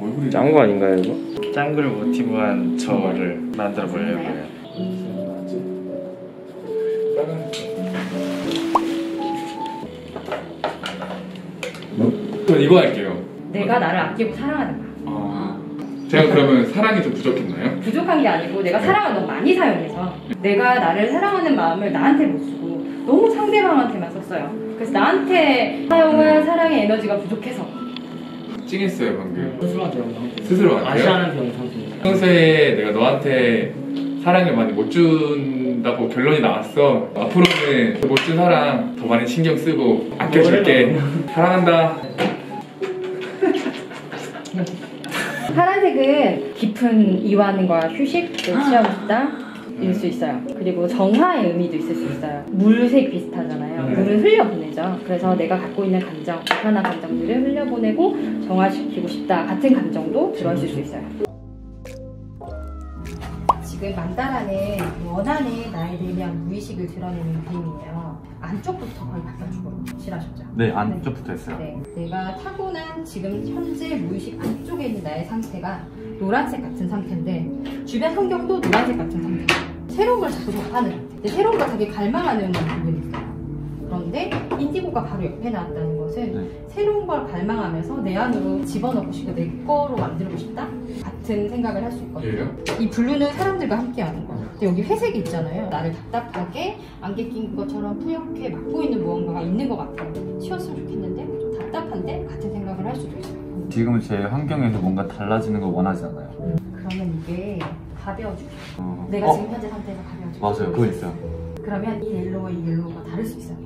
얼굴이 짠 거 아닌가요 이거? 짱구를 모티브한 저를 만들어 보려고요. 저 이거 할게요. 내가 나를 아끼고 사랑하는 거야. 제가 그러면 사랑이 좀 부족했나요? 부족한 게 아니고 내가 사랑을 너무 많이 사용해서 내가 나를 사랑하는 마음을 나한테 못 쓰고 너무 상대방한테만 썼어요. 그래서 나한테 사용할 사랑의 에너지가 부족해서 찡했어요 방금. 스스로한테 영상. 스스로 같아요? 아시아는 병상품. 평소에 내가 너한테 사랑을 많이 못 준다고 결론이 나왔어. 앞으로는 못 준 사랑 더 많이 신경 쓰고 아껴줄게. 사랑한다. 파란색은 깊은 이완과 휴식을 취하고 싶다 일 수 있어요. 그리고 정화의 의미도 있을 수 있어요. 물색 비슷하잖아요. 물을 흘려보내죠. 그래서 내가 갖고 있는 감정, 불편한 감정들을 흘려보내고 정화시키고 싶다 같은 감정도 들어있을 수 있어요. 지금 만다라는 원한의 나에 대한 무의식을 드러내는 그림이에요. 안쪽부터 거의 바깥쪽으로 칠하셨죠? 네, 안쪽부터 했어요. 네, 내가 타고난 지금 현재 무의식 안쪽에 있는 나의 상태가 노란색 같은 상태인데 주변 환경도 노란색 같은 상태예요. 새로운 걸 자꾸 접하는 상태. 근데 새로운 걸 되게 갈망하는 부분이 있어요. 그런데 인디고가 바로 옆에 나왔다는 것은 새로운 걸 갈망하면서 내 안으로 집어넣고 싶고 내 거로 만들고 싶다? 같은 생각을 할 수 있거든요. 이 블루는 사람들과 함께 하는 거예요. 근데 여기 회색이 있잖아요. 나를 답답하게 안개 낀 것처럼 뿌옇게 막고 있는 무언가가 있는 것 같아요. 치웠으면 좋겠는데 좀 답답한데? 같은 생각을 할 수도 있어요. 지금은 제 환경에서 뭔가 달라지는 걸 원하지 않아요. 그러면 이게 가벼워지고 싶어요. 내가 지금 현재 상태에서 가벼워지고 맞아요, 그거 있어요. 그러면 이 옐로우와 이 옐로우가 다를 수 있어요.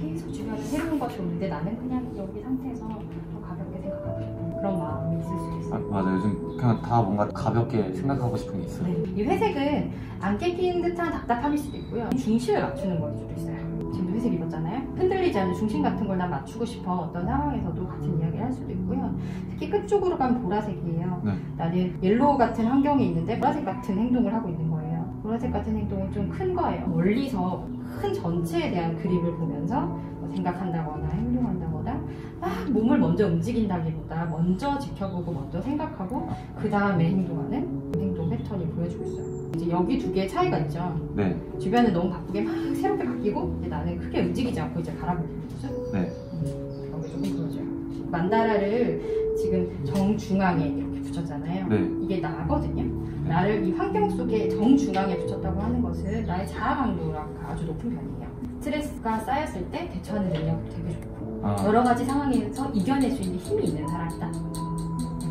계속 주변에 새로운 것이 오는데 나는 그냥 여기 상태에서 더 가볍게 생각하고 싶은 그런 마음이 있을 수 있어요. 맞아요. 요즘 그냥 다 뭔가 가볍게 생각하고 싶은 게 있어요. 네. 이 회색은 안개 낀 듯한 답답함일 수도 있고요. 중심을 맞추는 거일 수도 있어요. 지금도 회색 입었잖아요. 흔들리지 않는 중심 같은 걸 난 맞추고 싶어 어떤 상황에서도 같은 이야기를 할 수도 있고요. 특히 끝쪽으로 가면 보라색이에요. 네. 나는 옐로우 같은 환경에 있는데 보라색 같은 행동을 하고 있는 거예요. 보라색 같은 행동은 좀 큰 거예요. 멀리서 큰 전체에 대한 그림을 보면서 뭐 생각한다거나 행동한다거나 막 몸을 먼저 움직인다기보다 먼저 지켜보고 먼저 생각하고 그 다음에 행동하는 행동 패턴이 보여주고 있어요. 이제 여기 두 개의 차이가 있죠. 네. 주변은 너무 바쁘게 막 새롭게 바뀌고 근데 나는 크게 움직이지 않고 이제 가라앉는 거죠. 네. 그런 게 조금 보여줘요. 만다라를 지금 정중앙에 이렇게 붙였잖아요. 네. 이게 나거든요. 나를 이 환경 속에 정중앙에 붙였다고 하는 것은 나의 자아 강도가 아주 높은 편이에요. 스트레스가 쌓였을 때 대처하는 능력도 되게 좋고 여러 가지 상황에서 이겨낼 수 있는 힘이 있는 사람이다.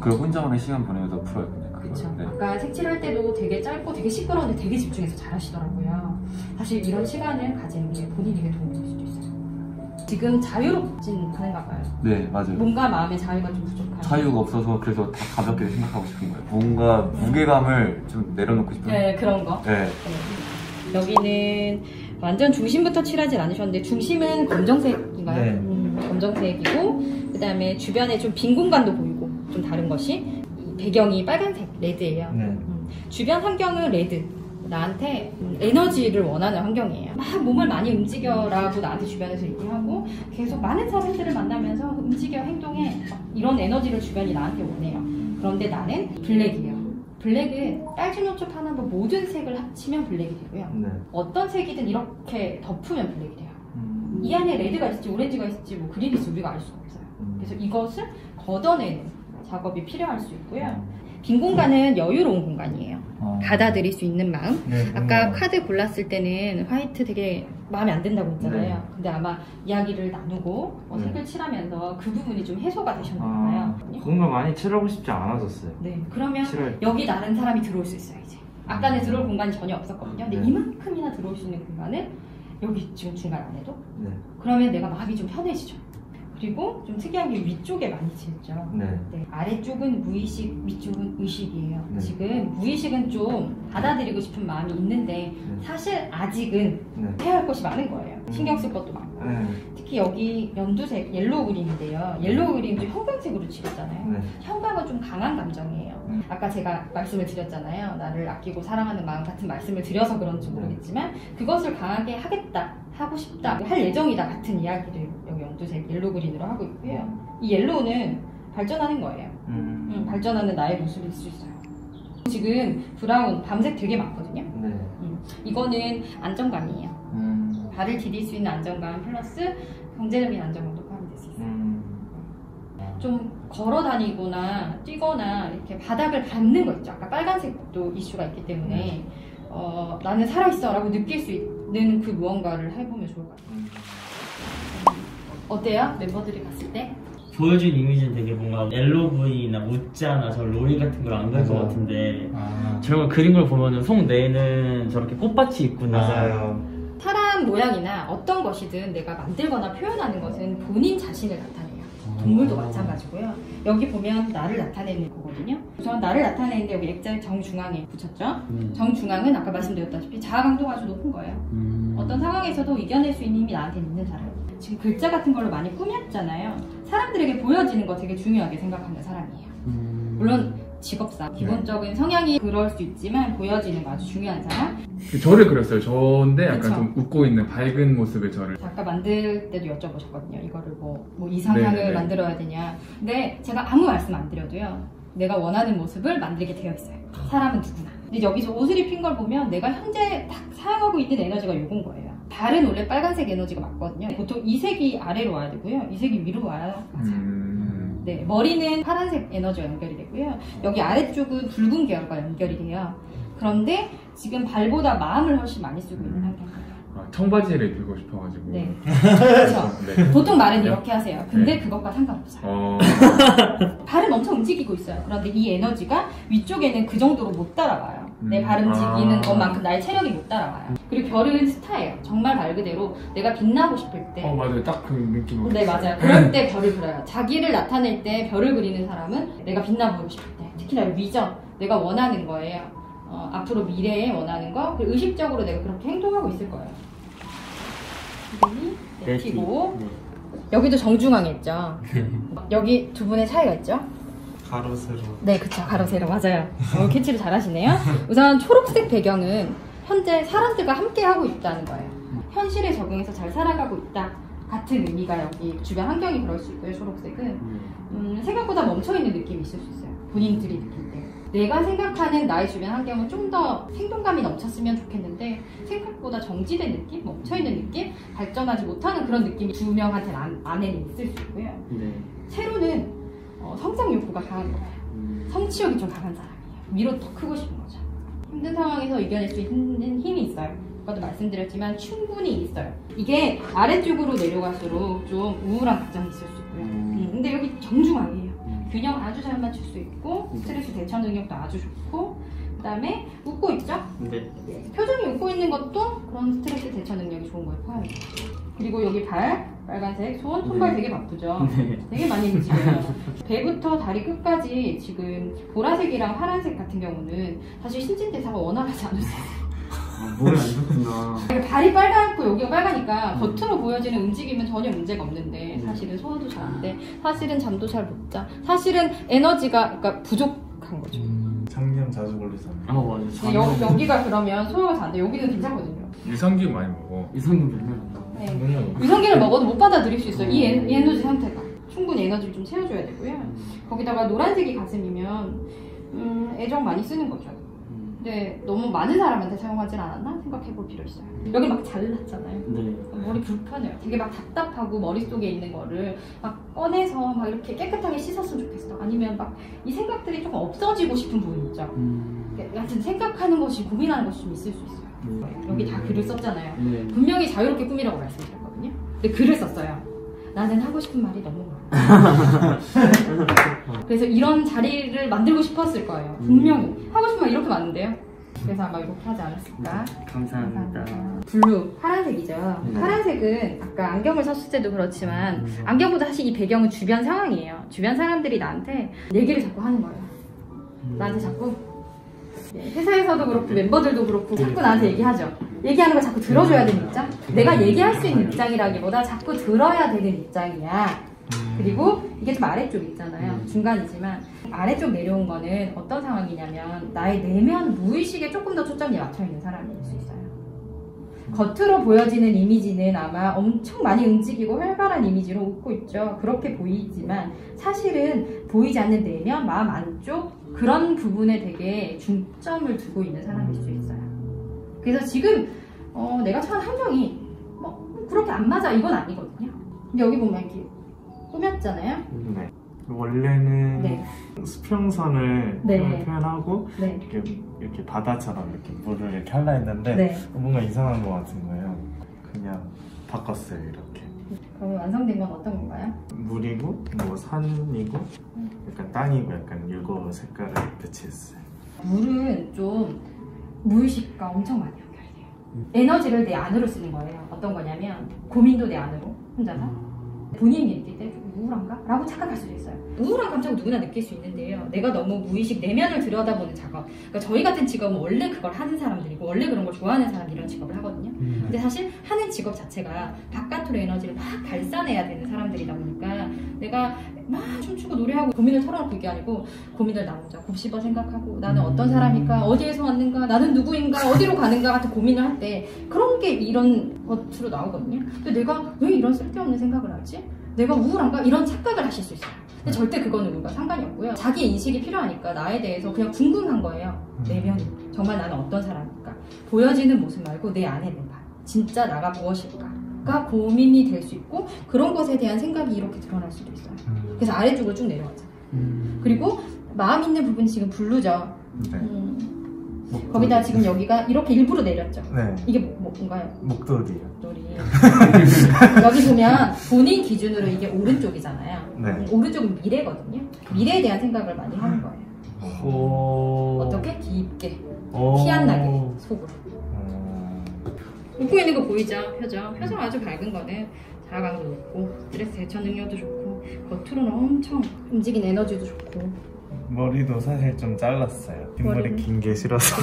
그 혼자만의 시간 보내면서 풀어요. 그렇죠. 네. 아까 색칠할 때도 되게 짧고 되게 시끄러운데 되게 집중해서 잘 하시더라고요. 사실 이런 시간을 가지는 게 본인에게 도움이 될 수도 있어요. 지금 자유롭진 않은가 봐요. 네, 맞아요. 뭔가 마음의 자유가 좀 부족한. 자유가 없어서 그래서 다 가볍게 생각하고 싶은 거예요. 뭔가 무게감을 좀 내려놓고 싶은. 네, 그런 거. 네. 여기는 완전 중심부터 칠하진 않으셨는데 중심은 검정색인가요? 네. 검정색이고 그 다음에 주변에 좀 빈 공간도 보이고 좀 다른 것이 배경이 빨간색, 레드예요. 네. 주변 환경은 레드. 나한테 에너지를 원하는 환경이에요. 막 몸을 많이 움직여라고 나한테 주변에서 얘기하고 계속 많은 사람들을 만나면서 움직여 행동해 이런 에너지를 주변이 나한테 원해요. 그런데 나는 블랙이에요. 블랙은 빨주노초 파남보 모든 색을 합치면 블랙이 되고요. 네. 어떤 색이든 이렇게 덮으면 블랙이 돼요. 이 안에 레드가 있을지 오렌지가 있을지 뭐 그린이 있을지 우리가 알 수가 없어요. 그래서 이것을 걷어내는 작업이 필요할 수 있고요. 빈 공간은 여유로운 공간이에요. 받아들일 수 있는 마음. 네, 아까 카드 골랐을 때는 화이트 되게 마음에 안 든다고 했잖아요. 네. 근데 아마 이야기를 나누고 색을 칠하면서 그 부분이 좀 해소가 되셨나 봐요. 뭔가 많이 칠하고 싶지 않아졌어요. 네, 그러면 칠할... 여기 다른 사람이 들어올 수 있어요. 이제 아까는 들어올 공간이 전혀 없었거든요. 근데 네. 이만큼이나 들어올 수 있는 공간을 여기 지금 중간 안에도 네. 그러면 내가 마음이 좀 편해지죠. 그리고 좀 특이한 게 위쪽에 많이 칠죠. 네. 네, 아래쪽은 무의식, 위쪽은 의식이에요. 네. 지금 무의식은 좀 받아들이고 싶은 마음이 있는데 사실 아직은 해야 할 것이 많은 거예요. 신경 쓸 것도 많고. 특히 여기 연두색 옐로우 그림인데요. 옐로우 그림 좀 형광색으로 칠했잖아요. 형광은 좀 강한 감정이에요. 아까 제가 말씀을 드렸잖아요. 나를 아끼고 사랑하는 마음 같은 말씀을 드려서 그런지 모르겠지만 그것을 강하게 하겠다, 하고 싶다, 할 예정이다 같은 이야기를 여기 연두색 옐로우 그린으로 하고 있고요. 이 옐로우는 발전하는 거예요. 발전하는 나의 모습일 수 있어요. 지금 브라운, 밤색 되게 많거든요. 네. 이거는 안정감이에요. 발을 디딜 수 있는 안정감 플러스 경제적인 안정감도 포함될 수 있어요. 좀 걸어 다니거나 뛰거나 이렇게 바닥을 밟는 거 있죠. 아까 빨간색도 이슈가 있기 때문에 나는 살아있어 라고 느낄 수 있는 그 무언가를 해보면 좋을 것 같아요. 어때요? 멤버들이 봤을 때? 보여준 이미지는 되게 뭔가 LOV나 우짜나 저 로리 같은 걸 안 그릴 것 같은데 저런 걸 그린 걸 보면은 속내는 저렇게 꽃밭이 있구나. 맞아요. 사람 모양이나 어떤 것이든 내가 만들거나 표현하는 것은 본인 자신을 나타내요. 동물도 마찬가지고요. 여기 보면 나를 나타내는 거거든요. 우선 나를 나타내는데 여기 액자를 정중앙에 붙였죠. 정중앙은 아까 말씀드렸다시피 자아 강도가 아주 높은 거예요. 어떤 상황에서도 이겨낼 수 있는 힘이 나한테 있는 사람. 지금 글자 같은 걸로 많이 꾸몄잖아요. 사람들에게 보여지는 거 되게 중요하게 생각하는 사람이에요. 물론 직업상 기본적인 성향이 그럴 수 있지만 보여지는 거 아주 중요한 사람. 저를 그렸어요. 저인데 약간 그쵸. 좀 웃고 있는 밝은 모습의 저를. 아까 만들 때도 여쭤보셨거든요. 이거를 뭐 이상향을 네네네. 만들어야 되냐. 근데 제가 아무 말씀 안 드려도요. 내가 원하는 모습을 만들게 되어 있어요. 사람은 누구나. 근데 여기서 옷을 입힌 걸 보면 내가 현재 딱 사용하고 있는 에너지가 요건 거예요. 발은 원래 빨간색 에너지가 맞거든요. 보통 이 색이 아래로 와야 되고요. 이 색이 위로 와야 맞아요. 네, 머리는 파란색 에너지가 연결이 되고요. 여기 아래쪽은 붉은 계열과 연결이 돼요. 그런데 지금 발보다 마음을 훨씬 많이 쓰고 있는 상태인 거예요. 청바지를 입고 싶어가지고. 네. 그렇죠. 네. 보통 말은 이렇게 하세요. 근데 네. 그것과 상관없어요. 어, 발은 엄청 움직이고 있어요. 그런데 이 에너지가 위쪽에는 그 정도로 못 따라와요. 내 발 움직이는 것만큼 나의 체력이 못 따라와요. 그리고 별은 스타예요. 정말 말 그대로 내가 빛나고 싶을 때. 맞아요. 딱 그 느낌으로. 네, 맞아요. 그럴 때 별을 그려요. 자기를 나타낼 때 별을 그리는 사람은 내가 빛나 보이고 싶을 때. 특히나 위전, 내가 원하는 거예요. 앞으로 미래에 원하는 거. 그리고 의식적으로 내가 그렇게 행동하고 있을 거예요. 이름이 네티고. 네. 여기도 정중앙에 있죠. 여기 두 분의 차이가 있죠. 가로 세로. 네, 그쵸. 가로 세로 맞아요. 캐치를 잘 하시네요. 우선 초록색 배경은 현재 사람들과 함께 하고 있다는 거예요. 현실에 적응해서 잘 살아가고 있다. 같은 의미가 여기 주변 환경이 그럴 수 있고요. 초록색은 생각보다 멈춰있는 느낌이 있을 수 있어요. 본인들이 느낄 때. 내가 생각하는 나의 주변 환경은 좀 더 생동감이 넘쳤으면 좋겠는데 생각보다 정지된 느낌, 멈춰있는 느낌, 발전하지 못하는 그런 느낌이 두 명한테는 안에는 있을 수 있고요. 네. 세로는 성장 욕구가 강한 거예요. 성취욕이 좀 강한 사람이에요. 위로 더 크고 싶은 거죠. 힘든 상황에서 이겨낼 수 있는 힘이 있어요. 아까도 말씀드렸지만 충분히 있어요. 이게 아래쪽으로 내려갈수록 좀 우울한 감정이 있을 수 있고요. 근데 여기 정중앙이에요. 균형 아주 잘 맞출 수 있고 스트레스 대처 능력도 아주 좋고 그 다음에 웃고 있죠? 네. 표정이 웃고 있는 것도 그런 스트레스 대처 능력이 좋은 거에 포함이에요. 그리고 여기 발, 빨간색, 손, 손발 되게 바쁘죠? 네. 되게 많이 움직여요. 배부터 다리 끝까지 지금 보라색이랑 파란색 같은 경우는 사실 신진대사가 원활하지 않을 수 있어요. 머리 안 좋구나. 발이 빨갛고 여기가 빨가니까 겉으로 보여지는 움직임은 전혀 문제가 없는데 사실은 소화도 잘 안 돼. 사실은 잠도 잘 못 자. 사실은 에너지가 그러니까 부족한 거죠. 장염 자주 걸리잖아요. 맞아. 근데 여기가 그러면 소화가 잘 안 돼. 여기는 괜찮거든요. 유산균 많이 먹어. 이성균 맨날 네. 유산균을 먹어도 못 받아들일 수 있어요. 이 에너지 상태가. 충분히 에너지를 좀 채워줘야 되고요. 거기다가 노란색이 가슴이면 애정 많이 쓰는 거죠. 근데 너무 많은 사람한테 사용하진 않았나 생각해 볼 필요 있어요. 여기 막 잘랐잖아요. 네. 머리 불편해요. 되게 막 답답하고 머릿속에 있는 거를 막 꺼내서 막 이렇게 깨끗하게 씻었으면 좋겠어. 아니면 막 이 생각들이 조금 없어지고 싶은 부분 있죠. 여하튼 생각하는 것이 고민하는 것이 좀 있을 수 있어요. 여기 다 글을 썼잖아요. 네. 분명히 자유롭게 꾸미라고 말씀드렸거든요. 근데 글을 썼어요. 나는 하고 싶은 말이 너무 많아. 그래서 이런 자리를 만들고 싶었을 거예요. 분명히. 하고 싶은 말 이렇게 많은데요. 그래서 아마 이렇게 하지 않았을까. 감사합니다. 블루, 파란색이죠. 파란색은 아까 안경을 썼을 때도 그렇지만 안경보다 사실 이 배경은 주변 상황이에요. 주변 사람들이 나한테 얘기를 자꾸 하는 거예요. 나한테 자꾸 회사에서도 그렇고 멤버들도 그렇고 자꾸 나한테 얘기하죠. 얘기하는 걸 자꾸 들어줘야 되는 입장? 내가 얘기할 수 있는 입장이라기보다 자꾸 들어야 되는 입장이야. 그리고 이게 좀 아래쪽 있잖아요. 중간이지만 아래쪽 내려온 거는 어떤 상황이냐면 나의 내면 무의식에 조금 더 초점이 맞춰있는 사람일 수 있어요. 겉으로 보여지는 이미지는 아마 엄청 많이 움직이고 활발한 이미지로 웃고 있죠. 그렇게 보이지만 사실은 보이지 않는 내면, 마음 안쪽 그런 부분에 되게 중점을 두고 있는 사람일 수 있어요. 그래서 지금 내가 처한 환경이 뭐 그렇게 안 맞아 이건 아니거든요. 근데 여기 보면 이렇게 꾸몄잖아요. 네. 원래는 네. 수평선을 네. 표현하고 네. 이렇게 바다처럼 이렇게 물을 이렇게 하려 했는데 네. 뭔가 이상한 것 같은 거예요. 그냥 바꿨어요 이렇게. 그럼 완성된 건 어떤 건가요? 물이고 뭐 산이고 약간 땅이고 약간 이거 색깔을 배치했어요. 물은 좀 무의식과 엄청 많이 연결이 돼요. 에너지를 내 안으로 쓰는 거예요. 어떤 거냐면 고민도 내 안으로 혼자서 본인이 느낄 때 좀 우울한가? 라고 착각할 수도 있어요. 우울한 감정은 누구나 느낄 수 있는데요. 내가 너무 무의식 내면을 들여다보는 작업. 그러니까 저희 같은 직업은 원래 그걸 하는 사람들이고 원래 그런 걸 좋아하는 사람들이 이런 직업을 하거든요. 근데 사실 하는 직업 자체가 바깥으로 에너지를 막 발산해야 되는 사람들이다 보니까 내가 막 춤추고 노래하고 고민을 털어놓고 이게 아니고 고민을 나 혼자 곱씹어 생각하고 나는 어떤 사람일까? 어디에서 왔는가? 나는 누구인가? 어디로 가는가? 같은 고민을 할 때 그런 게 이런 것으로 나오거든요. 근데 내가 왜 이런 쓸데없는 생각을 하지? 내가 우울한가? 이런 착각을 하실 수 있어요. 근데 절대 그거는 우리가 상관이 없고요. 자기 인식이 필요하니까 나에 대해서 그냥 궁금한 거예요. 내면이. 정말 나는 어떤 사람일까? 보여지는 모습 말고 내 안에 내가. 진짜 나가 무엇일까?가 고민이 될 수 있고 그런 것에 대한 생각이 이렇게 드러날 수도 있어요. 그래서 아래쪽으로 쭉 내려가잖아요. 그리고 마음 있는 부분이 지금 블루죠. 네. 거기다 지금 여기가 이렇게 일부러 내렸죠. 네. 이게 뭔가요? 목도리요. 목도리. 여기 보면 본인 기준으로 이게 오른쪽이잖아요. 네. 오른쪽은 미래거든요. 미래에 대한 생각을 많이 하는 거예요. 어떻게? 깊게. 티 안 나게 속으로. 웃고 있는 거 보이죠? 표정 아주 밝은 거는 자아감도 높고 스트레스 대처 능력도 좋고 겉으로는 엄청 움직인 에너지도 좋고 머리도 사실 좀 잘랐어요. 뒷머리 머리는? 긴 게 싫어서.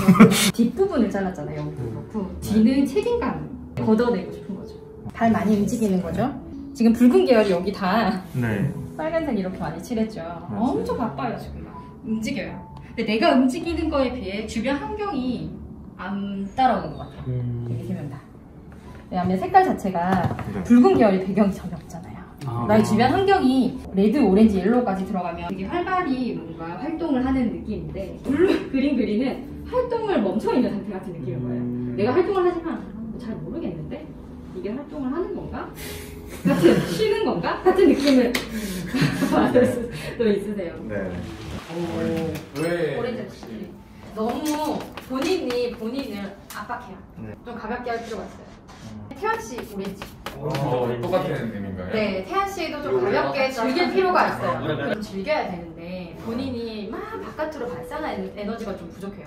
뒷부분을 잘랐잖아요. 여기 그렇고 뒤는 책임감 걷어내고 싶은 거죠. 발 많이 움직이는 거죠. 지금 붉은 계열이 여기 다 네. 빨간색 이렇게 많이 칠했죠. 엄청 바빠요 지금. 움직여요. 근데 내가 움직이는 거에 비해 주변 환경이 안 따라오는 것 같아요. 여기 세 명 다. 왜냐하면 색깔 자체가 네. 붉은 계열이 배경이 전혀 없잖아요. 나의 주변 환경이 레드, 오렌지, 옐로우까지 들어가면 되게 활발히 뭔가 활동을 하는 느낌인데 블루 그린 그린은 활동을 멈춰있는 상태 같은 느낌인 거예요. 내가 활동을 하지만 잘 모르겠는데 이게 활동을 하는 건가? 같은 쉬는 건가? 같은 느낌을 받을 수도 있으세요. 네. 왜? 오렌지 너무 본인을 압박해요. 네. 좀 가볍게 할 필요가 있어요. 태연 씨 오렌지. 똑같은 의미인가요? 네, 태연 씨도 좀 가볍게 즐길 필요가 있어요. 좀 즐겨야 되는데 본인이 막 바깥으로 발산하는 에너지가 좀 부족해요.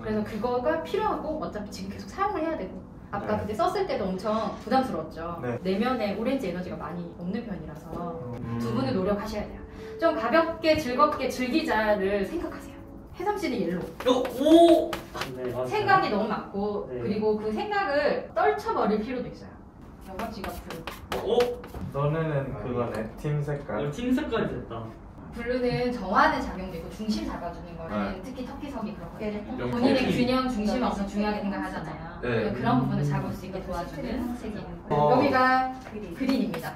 그래서 그거가 필요하고 어차피 지금 계속 사용을 해야 되고 아까 그때 썼을 때도 엄청 부담스러웠죠. 네. 내면에 오렌지 에너지가 많이 없는 편이라서 두 분은 노력하셔야 돼요. 좀 가볍게 즐겁게 즐기자를 생각하세요. 혜성 씨는 옐로우. 네, 생각이 너무 많고 네. 그리고 그 생각을 떨쳐버릴 필요도 있어요. 여가지가 너네는 그거네. 팀 색깔. 팀 색깔이 됐다. 블루는 정하는 작용도 있고 중심 잡아주는 거는 네. 특히 터키석이 그렇게 좀 본인의 커피. 균형 중심 엄청 중요하게 생각하잖아요. 네. 그런 부분을 잡을 수 있게 도와주는 색이 있는 어. 거예요. 여기가 그린입니다.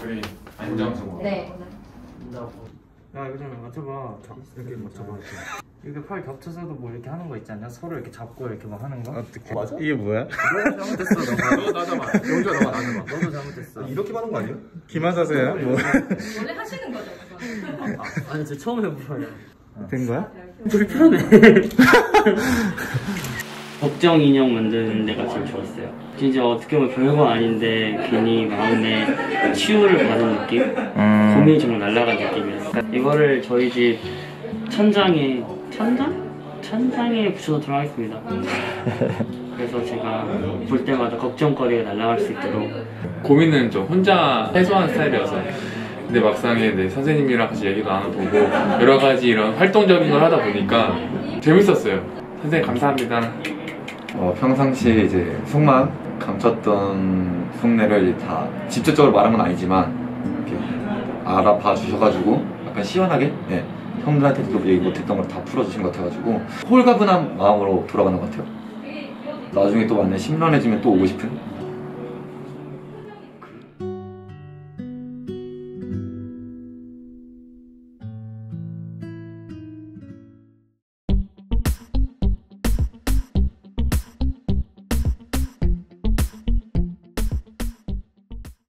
그래. 안정적으로. 네. 야 이거 좀 맞춰봐. 이렇게 맞춰봐. 이게 팔 겹쳐서도 뭐 이렇게 하는 거 있지 않냐? 서로 이렇게 잡고 이렇게 막 하는 거? 어떻게? 맞아? 이게 뭐야? 너도 잘못했어. 너 나잡아. 영주야 너가 나잡아. 너도 잘못했어. 이렇게 하는 거 아니에요? 기마자세요? 뭐? 원래 하시는 거죠, 그거. 아니 저 처음 해보어요. 된 거야? 불편해. 걱정 인형 만드는 데가 제일 좋았어요. 진짜 어떻게 보면 별거 아닌데 괜히 마음에 치유를 받은 느낌? 고민이 정말 날아간 느낌이었어요. 이거를 저희 집 천장에 붙여놓도록 하겠습니다. 그래서 제가 볼 때마다 걱정거리가 날아갈 수 있도록. 고민은 좀 혼자 해소하는 스타일이어서 근데 막상에 내 선생님이랑 같이 얘기도 나눠보고 여러 가지 이런 활동적인 걸 하다 보니까 재밌었어요. 선생님 감사합니다. 평상시에 이제 속만 감췄던 속내를 이제 다 직접적으로 말한 건 아니지만 이렇게 알아봐 주셔가지고 약간 시원하게 형들한테도 얘기 못했던 걸 다 풀어주신 것 같아가지고 홀가분한 마음으로 돌아가는 것 같아요. 나중에 또 만약에 심란해지면 또 오고 싶은